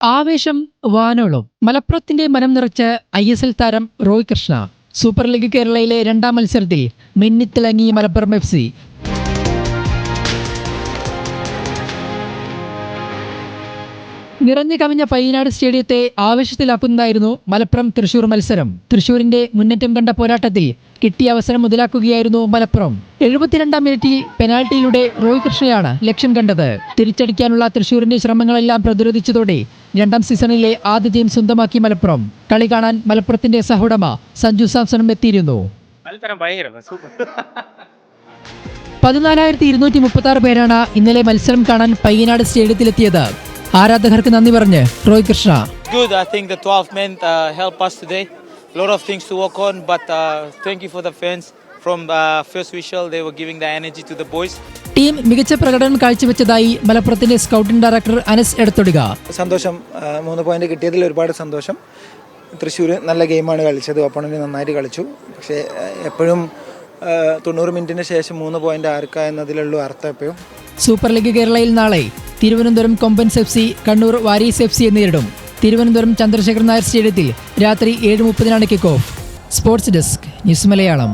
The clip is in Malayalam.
ആവേശം വാനോളം മലപ്പുറത്തിന്റെ മനം നിറച്ച ISL താരം റോയ് കൃഷ്ണ സൂപ്പർ ലീഗ് കേരളയിലെ രണ്ടാം മത്സരത്തിൽ മിന്നിത്തിളങ്ങി മലപ്പുറം FC. നിറഞ്ഞു കവിഞ്ഞ പയ്യനാട് സ്റ്റേഡിയത്തെ ആവേശത്തിലാക്കുന്നതായിരുന്നു മലപ്പുറം തൃശൂർ മത്സരം. തൃശൂരിന്റെ മുന്നേറ്റം കണ്ട പോരാട്ടത്തിൽ കിട്ടിയ അവസരം മുതലാക്കുകയായിരുന്നു മലപ്പുറം. 72-ാം മിനിറ്റിൽ പെനാൽറ്റിയിലൂടെ റോയ് കൃഷ്ണയാണ് ലക്ഷ്യം കണ്ടത്. തിരിച്ചടിക്കാനുള്ള തൃശൂരിന്റെ ശ്രമങ്ങളെല്ലാം പ്രതിരോധിച്ചതോടെ രണ്ടാം സീസണിലെ ആദ്യ ജയം സ്വന്തമാക്കി മലപ്പുറം. കളി കാണാൻ മലപ്പുറത്തിന്റെ സഹോടമ സഞ്ജു സാംസണും എത്തിയിരുന്നു. 14,236 പേരാണ് ഇന്നലെ മത്സരം കാണാൻ പയ്യനാട് സ്റ്റേഡിയത്തിലെത്തിയത്. ആരാധകർക്ക് നന്ദി പറഞ്ഞ് Roy Krishna. Good, I think the 12 men helped us today. A lot of things to work on, but thank you for the fans. From first whistle, they were giving the energy to the boys. Team മികച്ച പ്രകടനം കാഴ്ചവെച്ചതായി മലപ്പുറത്തിന്റെ സ്കൗട്ടിംഗ് ഡയറക്ടർ അനസ് എടത്തൊടിക. സന്തോഷം, 3 പോയിന്റ് കിട്ടിയതിൽ ഒരുപാട് സന്തോഷം. തൃശ്ശൂർ നല്ല ഗെയിമാണ് കളിച്ചത്, ഒപ്പണന്റ് നന്നായിട്ട് കളിച്ചു. പക്ഷേ എപ്പോഴും 90 മിനിറ്റിന് ശേഷം 3 പോയിന്റ് ആർക്ക എന്നതിലുള്ള അർത്ഥം എപ്പോഴും. സൂപ്പർ ലീഗ് കേരളയിൽ നാളെ Thiruvananthapuram Kombans FC Kannur varies FC നേരിടും. തിരുവനന്തപുരം ചന്ദ്രശേഖർ നായർ സ്റ്റേഡിയത്തിൽ രാത്രി 7:30 kick off. Sports desk, news Malayalam.